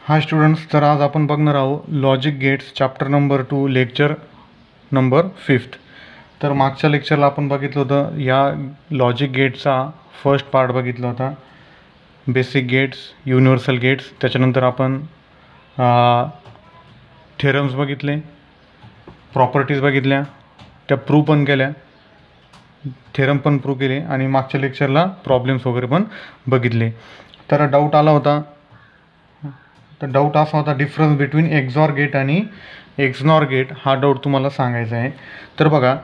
हाय students, तर आज आपण बघणार आहोत logic gates chapter number 2 lecture number 5. तर मागच्या लेक्चरला आपण बघितलं होतं या लॉजिक गेटचा फर्स्ट पार्ट बघितला होता, बेसिक गेट्स, युनिव्हर्सल गेट्स. त्याच्यानंतर आपण थेरम्स बघितले, प्रॉपर्टीज बघितल्या, त्या प्रूव्ह पण केल्या, थेरम पण प्रूव्ह केले आणि मागच्या लेक्चरला प्रॉब्लेम्स वगैरे पण बघितले. तर डाऊट आला होता, तर डाऊट असा होता डिफरन्स बिटवीन एक्सॉर गेट आणि एक्सनॉर गेट, हा डाऊट तुम्हाला सांगायचा आहे. तर बघा,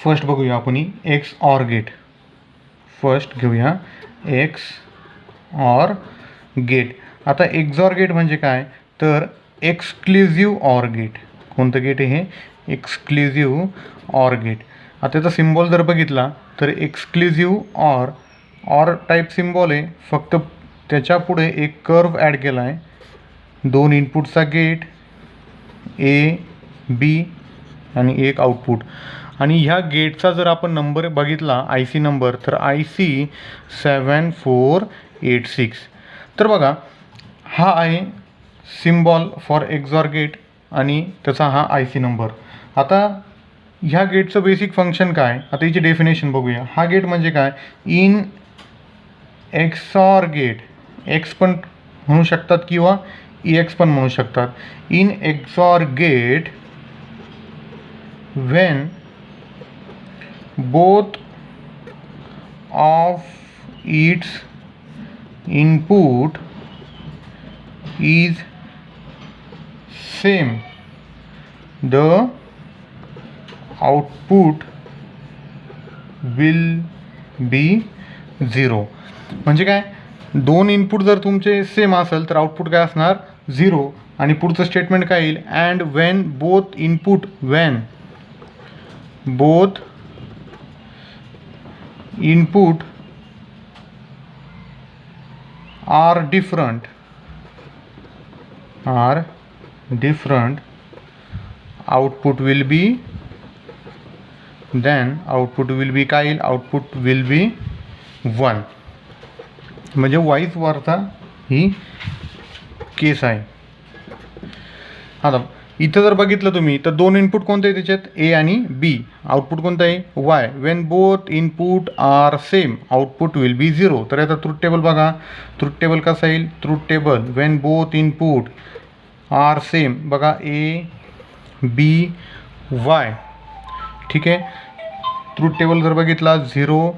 फर्स्ट बघूया आपण एक्स ऑर गेट. फर्स्ट घेऊया एक्स ऑर गेट. आता एक्सॉर गेट म्हणजे काय, तर एक्सक्लुझिव्ह ऑर गेट. कोणतं गेट आहे हे? Exclusive or gate. आता त्याचा सिम्बॉल जर बघितला तर एक्सक्लुझिव्ह ऑर टाईप सिम्बॉल आहे, फक्त त्याच्या पुढे एक कर्व ॲड केला आहे. दोन इनपुटचा गेट ए बी आणि एक आउटपुट. आणि ह्या गेटचा जर आपण नंबर बघितला, आय सी नंबर, तर IC 7486. तर बघा, हा आहे सिम्बॉल फॉर एक्सॉर गेट आणि त्याचा हा IC नंबर. आता ह्या गेटचं बेसिक फंक्शन काय, आता याची डेफिनेशन बघूया. हा गेट म्हणजे काय, इन एक्सॉर गेट, एक्स पण म्हणू शकतात किंवा EX पण म्हणू शकतात. In XOR gate when both of its input is same, the output will be 0. म्हणजे काय, दोन इनपुट जर तुमचे सेम असेल तर आउटपुट काय असणार, 0. आणि पुढचं स्टेटमेंट काय येईल, and when both input, Wien both input are different output will be, then output will be काय येईल, output will be 1. म्हणजे वाईज वर्सा ही केस आहे. आता इथं जर बघितलं तुम्ही तर दोन इनपुट कोणते आहे त्याच्यात, ए आणि बी. आउटपुट कोणतं आहे, Y. When both input are same output will be 0. तर याचा ट्रूथ टेबल बघा. ट्रूथ टेबल कसं येईल, truth table when both input are same, बघा ए बी वाय. ठीक आहे. ट्रूथ टेबल जर बघितला 0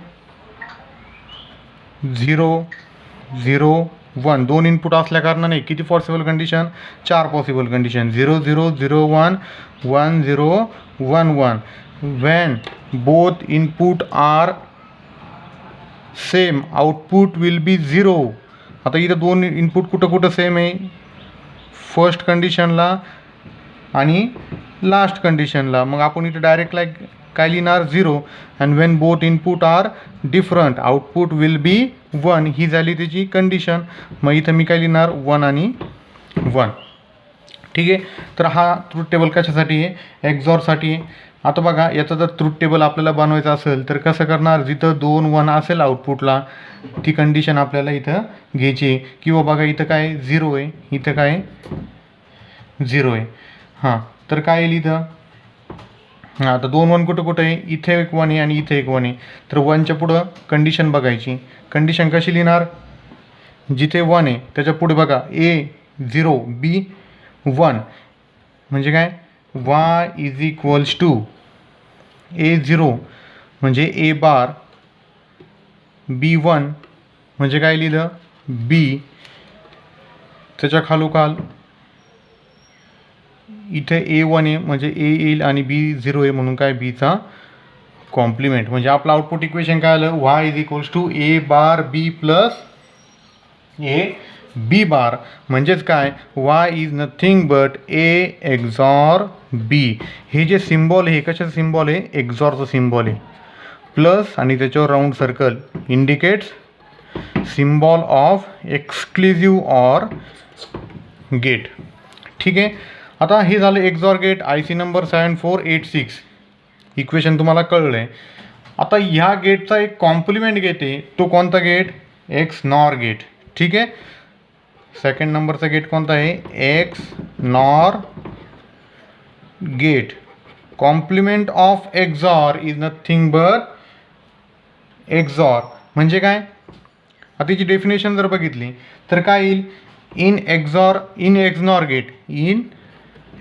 0 0 1, दोन इनपुट असल्या कारणाने किती possible condition, 4 possible condition. 0 0 0 1 1 0 1 1. When both input are same output will be 0. आता इथं दोन इनपुट कुठं कुठं सेम आहे, फर्स्ट कंडिशनला आणि लास्ट कंडिशनला. मग आपण इथं डायरेक्ट काय लिहिणार, 0. And when both input are different output will be 1. ही झाली त्याची कंडिशन. मग इथं मी काय लिहिणार, 1 आणि 1. ठीक आहे. तर हा ट्रूथ टेबल कशासाठी आहे, एक्सॉरसाठी आहे. आता बघा, याचा जर ट्रूथ टेबल आपल्याला बनवायचं असेल तर कसं करणार, जिथं 2 1 असेल आउटपुटला ती कंडिशन आपल्याला इथं घ्यायची. किंवा बघा इथं काय 0 आहे, इथं काय 0 आहे. हां, तर काय येईल इथं, हां, आता 2 1 कुठं कुठं आहे, इथे एक 1 आहे आणि इथे एक 1 आहे. तर 1च्या पुढं कंडिशन बघायची. कंडिशन कशी लिहिणार, जिथे 1 आहे त्याच्या पुढे बघा A 0 B 1. म्हणजे काय, y is equals to A 0 म्हणजे A बार, B 1 म्हणजे काय लिहिलं B, त्याच्या खालोखाल इथे A 1 आहे म्हणजे A येईल आणि B 0 आहे म्हणून काय, B चा कॉम्प्लिमेंट. म्हणजे आपलं आउटपुट इक्वेशन काय आलं, y is equals to A bar B plus A B bar. म्हणजेच काय, y is nothing but A XOR B. हे जे सिम्बॉल आहे कशाचं सिम्बॉल आहे, एक्सॉरचं सिम्बॉल आहे. प्लस आणि त्याच्यावर round circle indicates symbol of exclusive or gate. ठीक आहे. आता हे झालं XOR gate, IC number 7486. Equation तुम्हाला कळलं आहे. आता ह्या गेटचा एक कॉम्प्लिमेंट गेट आहे, तो कोणता गेट, एक्स नॉर गेट. ठीक आहे. सेकंड नंबरचा गेट कोणता आहे? XNOR gate. Complement of XOR is nothing but XOR म्हणजे काय? आता तिची डेफिनेशन जर बघितली तर काय येईल? In XNOR gate, in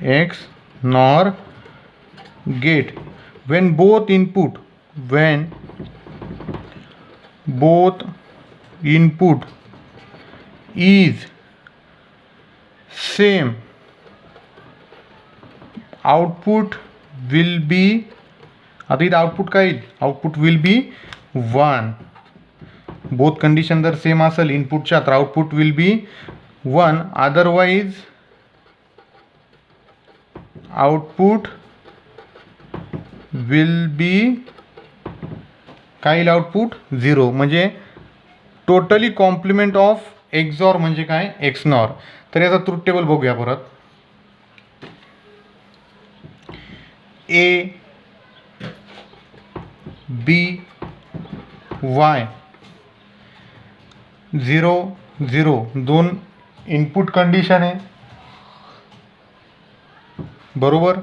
XNOR gate when both input is same, output will be, आता इथं आउटपुट काय येईल? Output will be 1. Both condition जर सेम असेल इनपुटच्या तर output will be 1. Otherwise output will बी काय येईल? आउटपुट 0. म्हणजे टोटली कॉम्प्लिमेंट ऑफ एक्सॉर म्हणजे काय? X nor. तर याचा ट्रूथ टेबल बघूया परत. ए बी वाय 0 0 दोन इनपुट कंडिशन आहे बरोबर.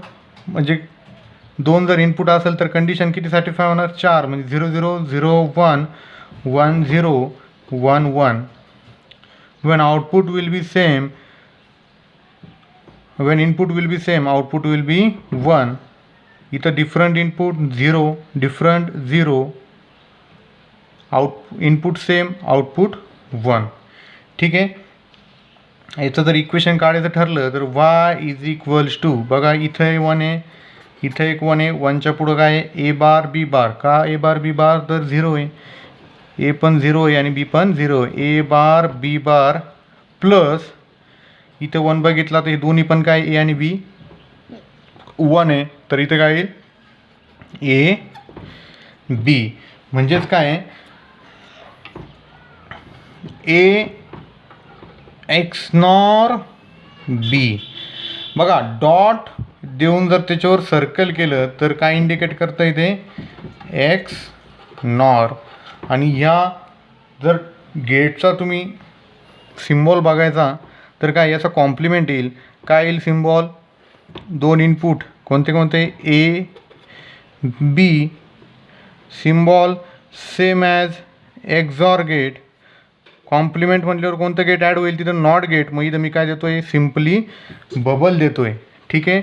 म्हणजे दोन जर इनपुट असेल तर कंडिशन किती सॅटिस्फाय होणार? 4. म्हणजे 0 0 0 1 1 0 1 1. when output will be same, when input will be same, output will be 1. इथं different input 0 different 0, input same output 1. ठीक आहे. याचं जर इक्वेशन काढायचं ठरलं तर y इज इक्वल्स टू, बघा इथं 1 आहे, इथं एक 1 आहे, 1च्या पुढं काय आहे? ए बार बी बार. का ए बार बी बार? तर 0 आहे, ए पण 0 आहे आणि बी पण 0 आहे. ए बार बी बार प्लस इथं 1 बघितला तर हे दोन्ही पण काय? ए आणि बी 1 आहे, तर इथं काय येईल? ए बी. म्हणजेच काय? A XNOR B. बघा डॉट देऊन जर त्याच्यावर सर्कल केलं तर काय इंडिकेट करता येते? X nor. आणि ह्या जर गेटचा तुम्ही सिम्बॉल बघायचा तर काय याचा कॉम्प्लिमेंट येईल. काय येईल सिम्बॉल? दोन इनपुट कोणते कोणते? A B. Symbol same as XOR gate. Complement म्हटल्यावर कोणतं गेट ॲड होईल? तिथं नॉट गेट. मग इथं मी काय देतो आहे? सिम्पली बबल देतो आहे. ठीक आहे.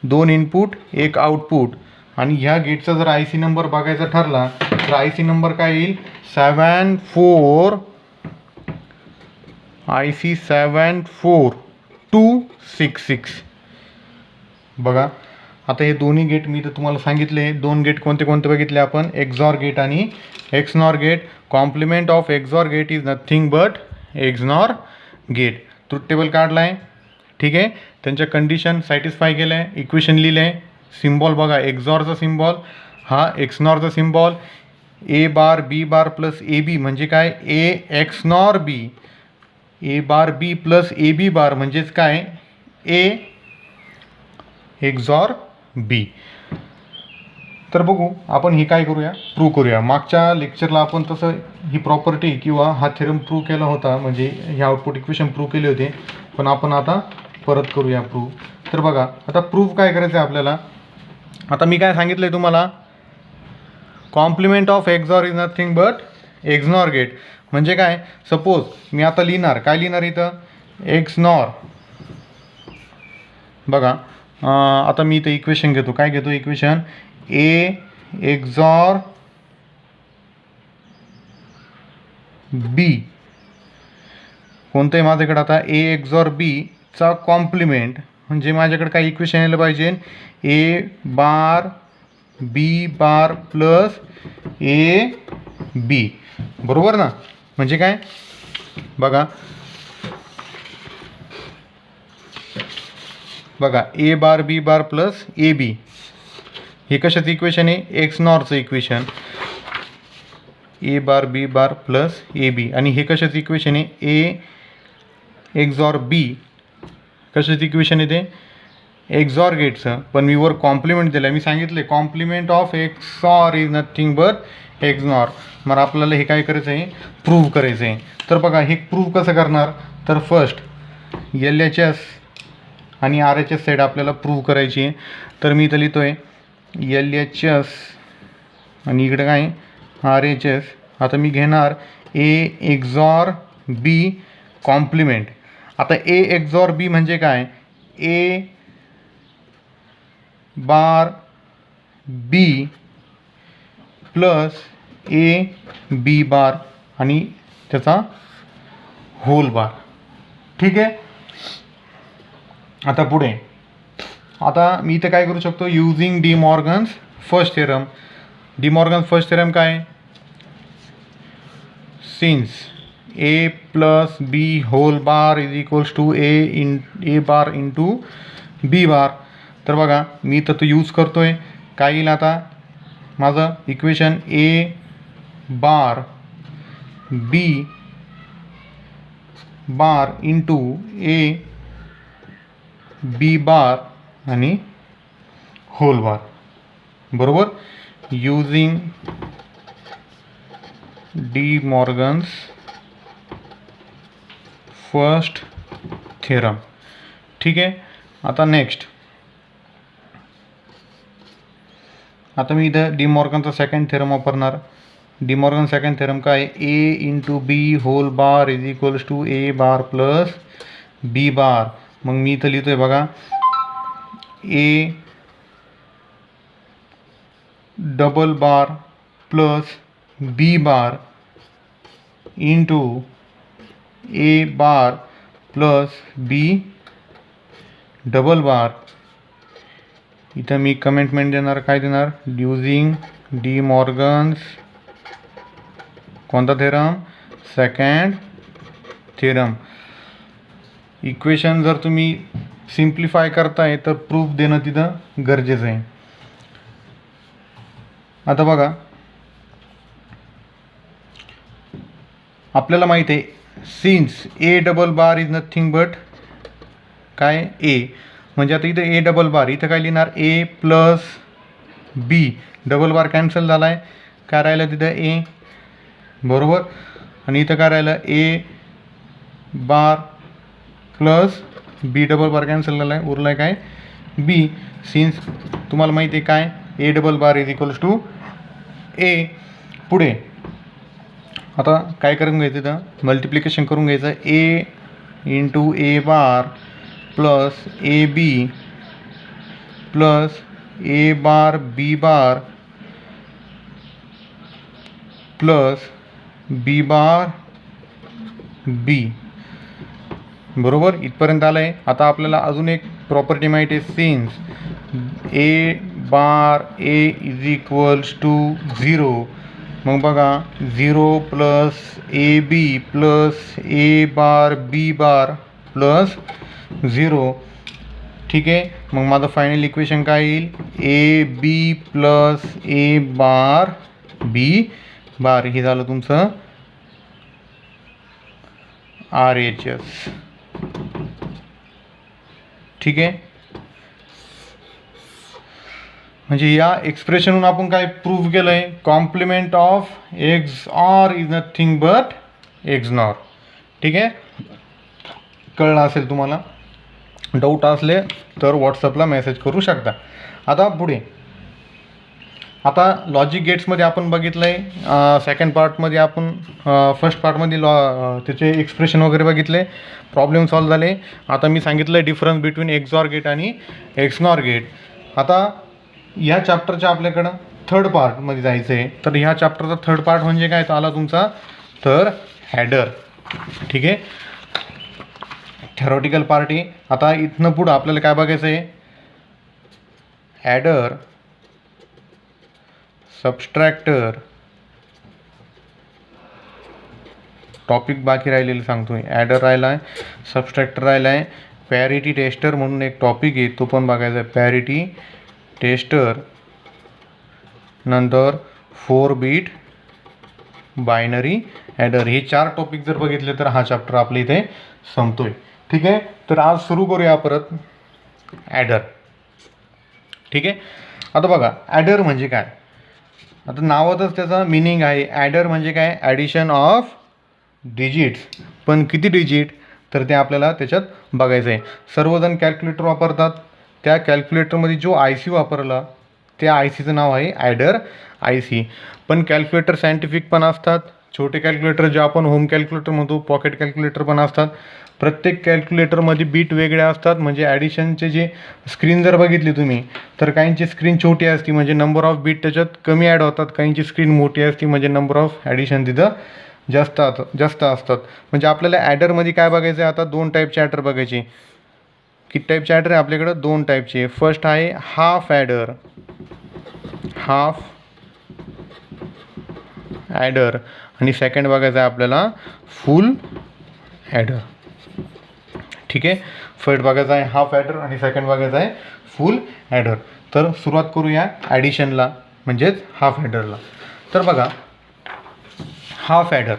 दोन इनपुट एक आउटपुट. आणि ह्या गेटचा जर आय सी नंबर बघायचा ठरला तर आय सी नंबर काय येईल? 74 IC 74266. बघा आता हे दोन्ही गेट मी तर तुम्हाला सांगितले. दोन गेट कोणते कोणते बघितले आपण? एक्सॉर गेट आणि XNOR gate. Complement of XOR gate is nothing but XNOR gate. Truth table काढला आहे. ठीक आहे. त्यांच्या कंडिशन सॅटिस्फाय केलं आहे, इक्वेशन लिहिलं आहे. सिम्बॉल बघा, एक्सॉरचा सिम्बॉल हा एक्सनॉरचा symbol. A bar B bar plus A B म्हणजे काय? A XNOR B. A bar B plus A B bar म्हणजेच काय? A XOR B. तर बघू आपण हे काय करूया? प्रूव्ह करूया. मागच्या लेक्चरला आपण तसं ही प्रॉपर्टी किंवा हा थेरम प्रूव्ह केला होता, म्हणजे हे आउटपुट इक्वेशन प्रूव्ह केले होते. पण आपण आता परत करूया प्रूव्ह. तर बघा आता प्रूव्ह काय करायचं आहे आपल्याला. आता मी काय सांगितलं आहे तुम्हाला? Complement of XOR is nothing but XNOR gate. म्हणजे काय? सपोज मी आता लिहिणार, काय लिहिणार इथं? एक्सनॉर. बघा आता मी इथं इक्वेशन घेतो. काय घेतो इक्वेशन? ए एक्सॉर बी. कोणतं आहे माझ्याकडे आता? ए एक्सॉर बी चा कॉम्प्लिमेंट. म्हणजे माझ्याकडे काय इक्वेशन यायला पाहिजे? A bar B bar plus A B. बरोबर ना? म्हणजे काय? बघा बघा ए bar B bar plus A बी हे कशाचं इक्वेशन आहे? एक्स नॉरचं equation. A bar B bar plus A B. आणि हे कशाचं इक्वेशन आहे? ए एक्सॉर बी कशाचं इक्वेशन आहे ते? एक्सॉर गेटचं. पण मी वर कॉम्प्लिमेंट दिलं. मी सांगितले complement of XOR is nothing but XNOR. मग आपल्याला हे काय करायचं आहे? प्रूव्ह करायचं आहे. तर बघा हे प्रूव्ह कसं करणार? तर फर्स्ट एल एच एस आणि आर एच एस साईड आपल्याला प्रूव्ह करायची आहे. तर मी इथं लिहितो आहे एल एच एस आणि इकडे काय आर एच एस. आता मी घेणार ए एक्झॉर बी कॉम्प्लिमेंट. आता ए एक्झॉर बी म्हणजे काय, ए bar B plus A B बार आणि त्याचा होल बार. ठीक आहे. आता पुढे आता मी इथं काय करू शकतो, using De Morgan's first theorem. De Morgan's first theorem काय, since A plus B whole bar is equals to A bar into B bar. तर बघा मी तर तो यूज करतो आहे. काय येईल आता माझं equation, A bar B bar into A B बार आणि होल बार. बरोबर. Using De Morgan's first theorem. ठीक आहे. आता नेक्स्ट, आता मी इथं डी मॉर्गनचा सेकंड थेरम वापरणार. डी मॉर्गन सेकंड थेरम काय, A into B whole bar is equals to A bar plus B bar. मग मी इथं लिहितोय बघा, A double bar plus B bar into A bar plus B double bar. इथं मी कमेंटमेंट देणार, काय देणार, युजिंग डी मॉर्गन्स कोणता थेरम, सेकंड थेरम. इक्वेशन जर तुम्ही सिम्प्लिफाय करताय तर प्रूफ देणं तिथं गरजेचं आहे. आता बघा आपल्याला माहिती आहे since A double bar is nothing but काय, ए. म्हणजे आता इथं ए डबल बार, इथं काय लिहिणार, ए प्लस बी डबल बार कॅन्सल झाला आहे. काय राहिलं तिथं, ए. बरोबर. आणि इथं काय राहिलं, ए बार प्लस बी डबल बार कॅन्सल झाला आहे, उरला आहे काय, बी. सिन्स तुम्हाला माहिती आहे काय, A double bar is equals to A. पुढे आता काय करून घ्यायचं, इथं मल्टिप्लिकेशन करून घ्यायचं, A into A bar plus A B plus A bar B bar plus B bar B. बरोबर. इथपर्यंत आलं आहे. आता आपल्याला अजून एक प्रॉपर्टी माहिती आहे, since A bar A is equals to 0. मग बघा 0 plus A B plus A bar B bar plus 0. ठीक आहे. मग माझं फायनल इक्वेशन काय येईल, ए B plus A bar B बार. हे झालं तुमचं आर एच एस. ठीक आहे. म्हणजे या एक्सप्रेशनहून आपण काय प्रूव्ह केलं आहे, complement of XOR is nothing but XNOR. ठीक आहे. कळलं असेल तुम्हाला. डाऊट असले तर व्हॉट्सअपला मेसेज करू शकता. आता पुढे आता लॉजिक गेट्समध्ये आपण बघितलं आहे, सेकंड पार्टमध्ये आपण फर्स्ट पार्टमध्ये त्याचे एक्सप्रेशन वगैरे बघितले, प्रॉब्लेम सॉल्व झाले. आता मी सांगितलं आहे डिफरन्स बिटवीन एक्सऑर गेट आणि एक्सनॉर गेट. आता ह्या चॅप्टरच्या आपल्याकडं थर्ड पार्टमध्ये जायचं आहे. तर ह्या चॅप्टरचा थर्ड पार्ट म्हणजे काय, तो आला तुमचा तर हॅडर. ठीक आहे. थेरॉटिकल पार्ट आहे. आता इथनं पुढं आपल्याला काय बघायचं आहे, ॲडर, सबस्ट्रॅक्टर, टॉपिक बाकी राहिलेलं सांगतोय. ॲडर राहिला आहे, सबस्ट्रॅक्टर राहिला आहे, पॅरिटी टेस्टर म्हणून एक टॉपिक आहे तो पण बघायचा आहे. पॅरिटी टेस्टर, नंतर 4 बीट बायनरी ॲडर. हे 4 टॉपिक जर बघितले तर हा चॅप्टर आपल्या इथे संपतोय. ठीक आहे. तर आज सुरू करूया परत ॲडर. ठीक आहे. आता बघा ॲडर म्हणजे काय, आता नावातच त्याचा मिनिंग आहे. ॲडर म्हणजे काय, ॲडिशन ऑफ डिजिट्स. पण किती डिजिट, तर ते आपल्याला त्याच्यात बघायचं आहे. सर्वजण कॅल्क्युलेटर वापरतात. त्या कॅल्क्युलेटरमध्ये जो आय सी वापरला त्या आय सीचं नाव आहे ॲडर आय सी. पण कॅल्क्युलेटर सायंटिफिक पण असतात, छोटे कॅल्क्युलेटर जे आपण होम कॅल्क्युलेटर म्हणतो, पॉकेट कॅल्क्युलेटर पण असतात. प्रत्येक कॅल्क्युलेटरमध्ये बीट वेगळ्या असतात. म्हणजे ॲडिशनचे जे स्क्रीन जर बघितली तुम्ही तर काहींची स्क्रीन छोटी असते म्हणजे नंबर ऑफ बीट त्याच्यात कमी ॲड होतात, काहींची स्क्रीन मोठी असते म्हणजे नंबर ऑफ ॲडिशन तिथं जास्त असतात. म्हणजे आपल्याला ॲडरमध्ये काय बघायचं आहे आता, दोन टाईपचे ॲडर बघायचे. किती टाईपचे ॲडर आहे आपल्याकडं? दोन टाईपचे. फर्स्ट आहे हाफ ॲडर, हाफ ॲडर, आणि सेकंड बघायचं आहे आपल्याला फुल ॲडर. ठीक आहे, फर्स्ट बघायचं आहे हाफ ॲडर आणि सेकंड बघायचं आहे फुल ॲडर. तर सुरुवात करूया ॲडिशनला म्हणजेच हाफ ॲडरला. तर बघा हाफ ॲडर.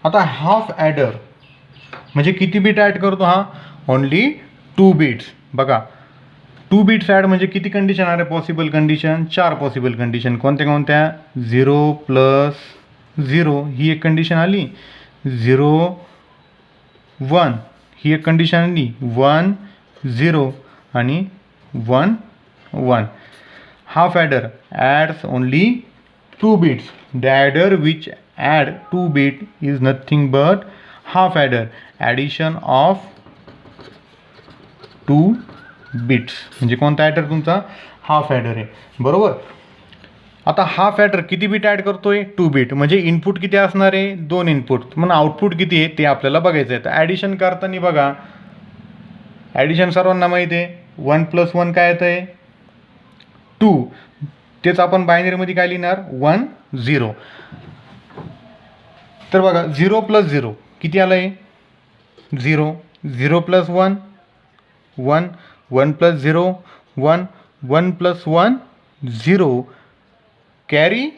आता हाफ ॲडर म्हणजे किती बीट ॲड करतो हा? Only 2 bits. बघा 2 बीट्स ॲड म्हणजे किती कंडिशन आहे पॉसिबल कंडिशन? 4 possible condition. कोणत्या कोणत्या? 0 + 0 ही एक कंडिशन आली, 0 1 ही एक कंडिशन आली, 1 0 आणि 1 1. Half adder adds only 2 bits. The adder which add 2 bit is nothing but half adder, addition of 2 bits. म्हणजे कोणता ॲडर तुमचा? हाफ ॲडर आहे, बरोबर. आता हाफ ॲडर किती बीट ॲड करतोय? 2 बीट. म्हणजे इनपुट किती असणार आहे? 2 इनपुट. मग आउटपुट किती आहे ते आपल्याला बघायचं आहे. तर ॲडिशन करताना बघा, ॲडिशन सर्वांना माहिती आहे, 1 + 1 काय येतं आहे? 2. तेच आपण बायनरीमध्ये काय लिहिणार? 1 0. तर बघा 0 + 0 किती आलं आहे? 0. 0 + 1 1. 1 + 0 1. 1 + 1 0. कॅरी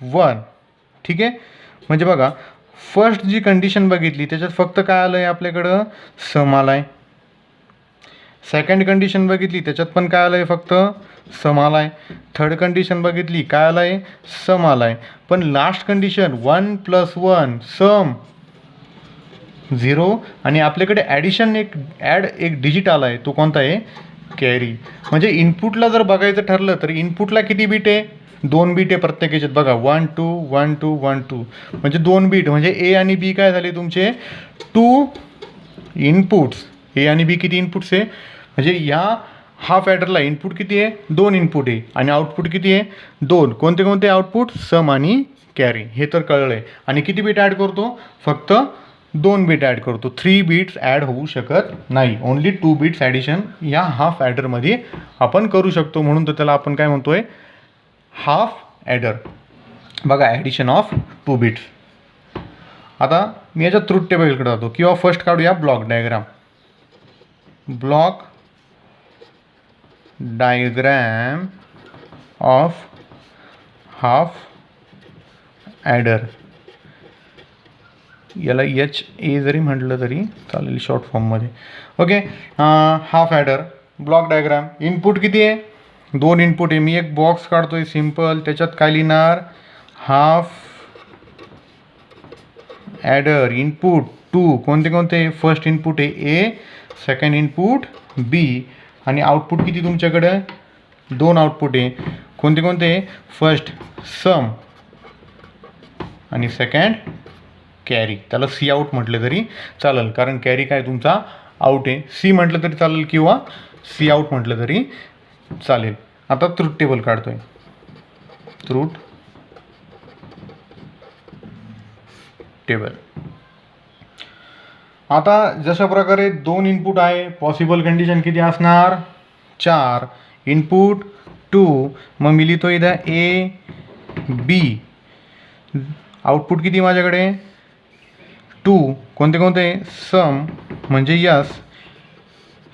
1. ठीक आहे. म्हणजे बघा फर्स्ट जी कंडिशन बघितली त्याच्यात फक्त काय आलं आहे आपल्याकडं? सम आला आहे. सेकंड कंडिशन बघितली त्याच्यात पण काय आलं आहे? फक्त सम आला आहे. थर्ड कंडिशन बघितली काय आलं आहे? सम आला आहे. पण लास्ट कंडिशन 1 + 1 सम 0 आणि आपल्याकडे ॲडिशन एक डिजिट आला आहे, तो कोणता आहे? कॅरी. म्हणजे इनपुटला जर बघायचं ठरलं तर इनपुटला किती बीट आहे? 2 बीट आहे प्रत्येक याच्यात. बघा 1 2 1 2 1 2 म्हणजे 2 बीट. म्हणजे ए आणि बी काय झाले तुमचे? 2 इनपुट्स. ए आणि बी किती इनपुट्स आहे? म्हणजे या हाफ ॲडरला इनपुट किती आहे? 2 इनपुट आहे आणि आउटपुट किती आहे? 2. कोणते कोणते आउटपुट? सम आणि कॅरी. हे तर कळलं आहे. आणि किती बीट ॲड करतो? फक्त 2 बीट ॲड करतो. 3 बीट्स ॲड होऊ शकत नाही. ओनली 2 बीट्स ॲडिशन या हाफ ॲडरमध्ये आपण करू शकतो. म्हणून तर त्याला आपण काय म्हणतोय? Half adder. बघा ॲडिशन ऑफ 2 बीट्स. आता मी याच्या ट्रूथ टेबलकडे जातो किंवा फर्स्ट काढूया block diagram. Block diagram of half adder. याला HA जरी म्हटलं तरी चालेल शॉर्ट फॉर्ममध्ये. Okay, half adder block diagram. Input किती आहे? 2 इनपुट आहे. मी एक बॉक्स काढतोय सिम्पल, त्याच्यात काय लिहिणार? Half adder. इनपुट 2 कोणते कोणते? फर्स्ट इनपुट आहे A, सेकंड इनपुट B आणि आउटपुट किती तुमच्याकडं? 2 आउटपुट आहे. कोणते कोणते? फर्स्ट सम आणि सेकंड कॅरी. त्याला सी आउट म्हटलं तरी चालेल कारण कॅरी काय तुमचा आउट आहे. सी म्हटलं तरी चालेल किंवा सी आउट म्हटलं तरी चालेल. आता ट्रूथ टेबल काढतोय. Truth table. आता जशा प्रकारे 2 इनपुट आहे, पॉसिबल कंडिशन किती असणार? 4. इनपुट 2. मग मी लिहितो इथं A B. आउटपुट किती माझ्याकडे? 2. कोणते कोणते? सम म्हणजे यस,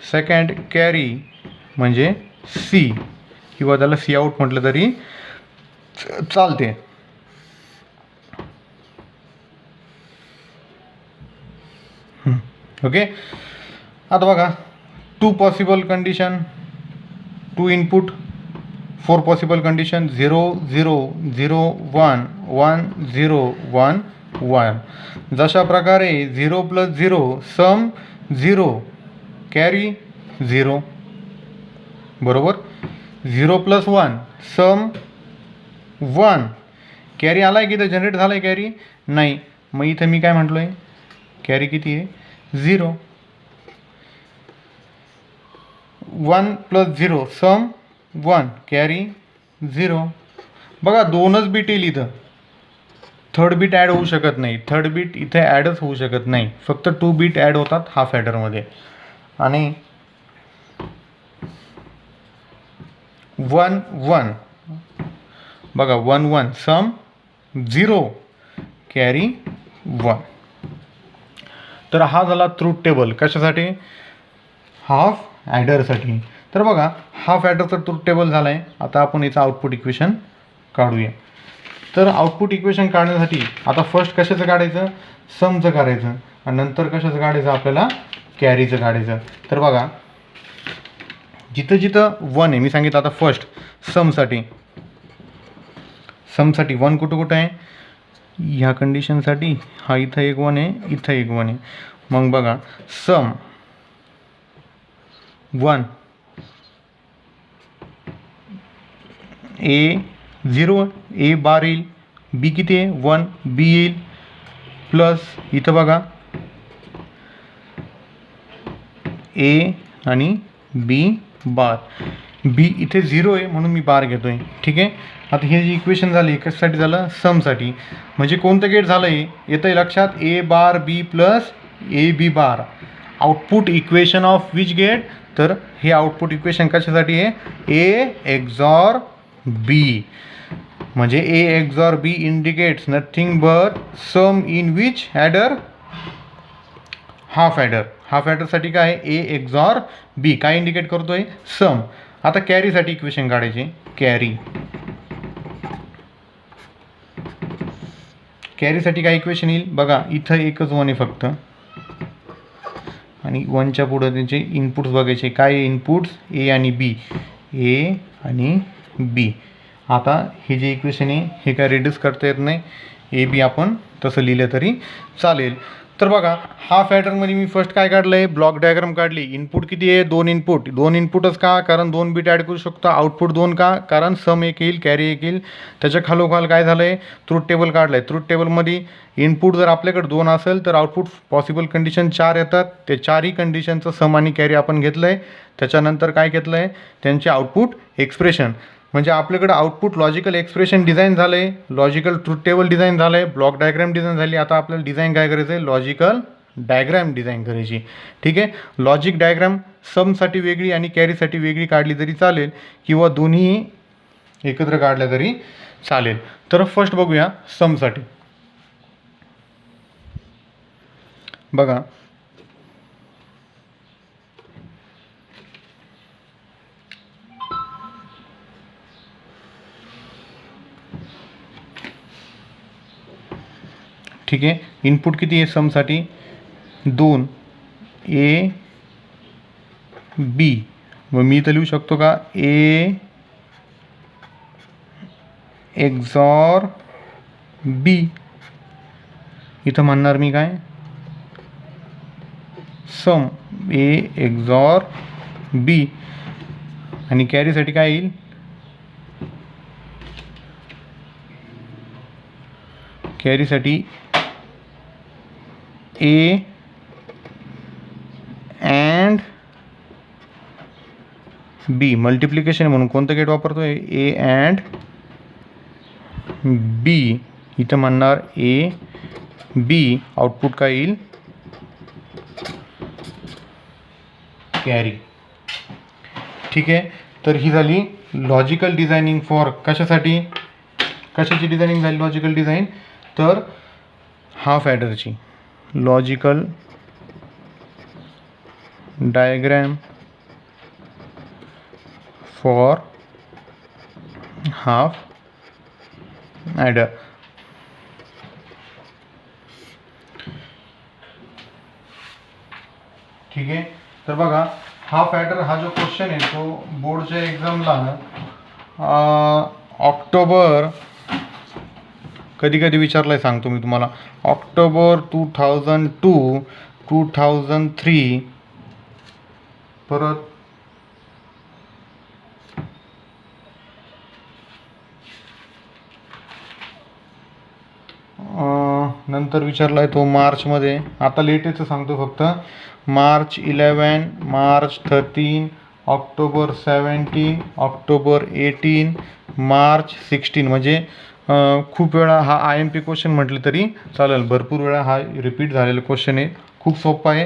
सेकंड कॅरी म्हणजे सी किंवा त्याला सी आउट म्हटलं तरी चालते. ओके. आता बघा, 2 possible condition, 2 input, 4 possible condition, 0 0 0 1 1 0 1 1. जशा प्रकारे 0 + 0 सम 0 कॅरी 0, बरोबर. 0 + 1 सम 1 कॅरी आला आहे की इथं जनरेट झाला आहे कॅरी नाही. मग इथं मी काय म्हटलो आहे, कॅरी किती आहे 0. 1 + 0 सम 1 कॅरी 0. बघा 2च बीट येईल इथं, थर्ड बीट ॲड होऊ शकत नाही. थर्ड बीट इथे ॲडच होऊ शकत नाही, फक्त 2 बीट ॲड होतात हाफ ॲडरमध्ये. आणि 1 1 बघा 1 1 सम 0 कॅरी 1. तर हा झाला ट्रूथ टेबल कशासाठी, हाफ ॲडरसाठी. तर बघा हाफ ॲडरचा ट्रूथ टेबल झाला आहे. आता आपण याचं आउटपुट इक्वेशन काढूया. तर आउटपुट इक्वेशन काढण्यासाठी आता फर्स्ट कशाचं काढायचं, समचं काढायचं, आणि नंतर कशाचं काढायचं, आपल्याला कॅरीचं काढायचं. तर बघा जिथं जिथं 1 आहे, मी सांगितलं आता फर्स्ट समसाठी 1 कुठं कुठं आहे, ह्या कंडिशनसाठी हा इथं एक 1 आहे, इथं एक 1 आहे. मग बघा सम 1 ए 0 ए बार येईल, बी किती आहे 1 बी येईल, प्लस इथं बघा ए आणि बी बार, बी इथे 0 आहे म्हणून मी बार घेतो आहे. ठीक आहे. आता हे जी इक्वेशन झाली कशासाठी झालं, समसाठी. म्हणजे कोणतं गेट झालं आहे, येतं आहे लक्षात, A bar B plus A B bar. Output equation of which gate, तर हे आउटपुट इक्वेशन कशासाठी आहे, ए एक्झॉर बी. म्हणजे A XOR B indicates nothing but sum in which adder, half adder. Half ॲडरसाठी काय आहे, ए एक्झॉर बी काय इंडिकेट करतोय, सम. आता कॅरीसाठी इक्वेशन काढायचे, कॅरीसाठी काय इक्वेशन येईल बघा, इथं एकच 1 आहे फक्त, आणि 1च्या पुढं त्यांचे इनपुट्स बघायचे. काय इनपुट्स, ए आणि बी, ए आणि बी. आता हे जे इक्वेशन आहे हे काय रिड्यूस करता येत नाही, ए बी आपण तसं लिहिलं तरी चालेल. तर बघा हाफ ॲडरमध्ये मी फर्स्ट काय काढलं आहे, ब्लॉक डायग्राम काढली. इनपुट किती आहे, 2 इनपुट. 2 इनपुटच का, कारण 2 बीट ॲड करू शकतो. आउटपुट 2 का, कारण सम एक येईल कॅरी एक येईल. त्याच्या खालोखाल काय झालं आहे, ट्रूथ टेबल काढलं आहे. ट्रूथ टेबलमध्ये इनपुट जर आपल्याकडे 2 असेल तर आउटपुट पॉसिबल कंडिशन 4 येतात. ते 4ही कंडिशनचं सम आणि कॅरी आपण घेतलं आहे. त्याच्यानंतर काय घेतलं आहे, त्यांचे आउटपुट एक्सप्रेशन. म्हणजे आपल्याकडे आउटपुट लॉजिकल एक्सप्रेशन डिझाईन झालं आहे, लॉजिकल ट्रूथ टेबल डिझाईन झालं आहे, ब्लॉक डायग्राम डिझाईन झाली. आता आपल्याला डिझाईन काय करायचं आहे, लॉजिकल डायग्राम डिझाईन करायची. ठीक आहे. लॉजिक डायग्राम समसाठी वेगळी आणि कॅरीसाठी वेगळी काढली तरी चालेल, किंवा दोन्ही एकत्र काढल्या तरी चालेल. तर फर्स्ट बघूया समसाठी. बघा ठीक आहे. इनपुट किती आहे समसाठी, 2 ए बी. मग मी इथं लिहू शकतो का, ए एक्झॉर बी. इथं म्हणणार मी काय, सम ए एक्झॉर बी. आणि कॅरीसाठी काय येईल, कॅरीसाठी ए अँड बी. मल्टिप्लिकेशन म्हणून कोणतं गेट वापरतो आहे, ए अँड बी. इथं म्हणणार ए बी. आउटपुट काय येईल, कॅरी. ठीक आहे. तर ही झाली लॉजिकल डिझायनिंग फॉर कशासाठी, कशाची डिझायनिंग झाली लॉजिकल डिझाईन, तर हाफ ॲडरची. Logical diagram for half adder. ठीक आहे. तर बघा हाफ ॲडर हा जो क्वेश्चन आहे तो बोर्डच्या एक्झामला ऑक्टोबर कधी कधी विचारला आहे सांगतो मी तुम्हाला. ऑक्टोबर 2002, 2003, परत नंतर विचारला आहे तो मार्चमध्ये. आता लेटेस्ट सांगतो फक्त. March 11, March 13, October 17, October 18, March 16. म्हणजे खूप वेळा हा आय एम पी क्वेश्चन म्हटलं तरी चालेल. भरपूर वेळा हा रिपीट झालेला क्वेश्चन आहे. खूप सोपा आहे.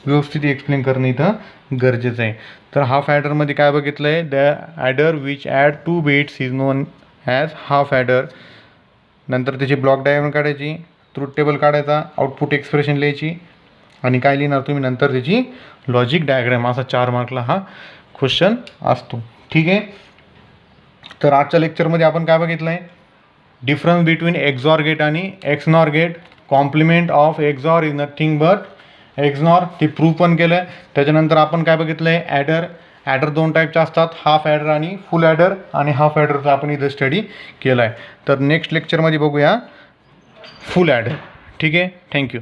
व्यवस्थित एक्सप्लेन करणं इथं गरजेचं आहे. तर हाफ ॲडरमध्ये काय बघितलं आहे, the adder which add 2 bits is known as half adder. नंतर त्याची ब्लॉक डायग्राम काढायची, ट्रूथ टेबल काढायचा, आउटपुट एक्सप्रेशन लिहायची आणि काय लिहिणार तुम्ही नंतर त्याची लॉजिक डायग्राम. असा 4 मार्कला हा क्वेश्चन असतो. ठीक आहे. तर आजच्या लेक्चरमध्ये आपण काय बघितलं आहे, डिफरन्स बिटवीन एक्झॉर गेट आणि XNOR gate. Complement of XOR is nothing but XNOR, ते प्रूव्ह पण केलं आहे. त्याच्यानंतर आपण काय बघितलं आहे, ॲडर 2 टाईपचे असतात, हाफ ॲडर आणि फुल ॲडर. आणि हाफ ॲडरचा आपण इथं स्टडी केला आहे. तर नेक्स्ट लेक्चरमध्ये बघूया फुल ॲडर. ठीक आहे. थँक्यू.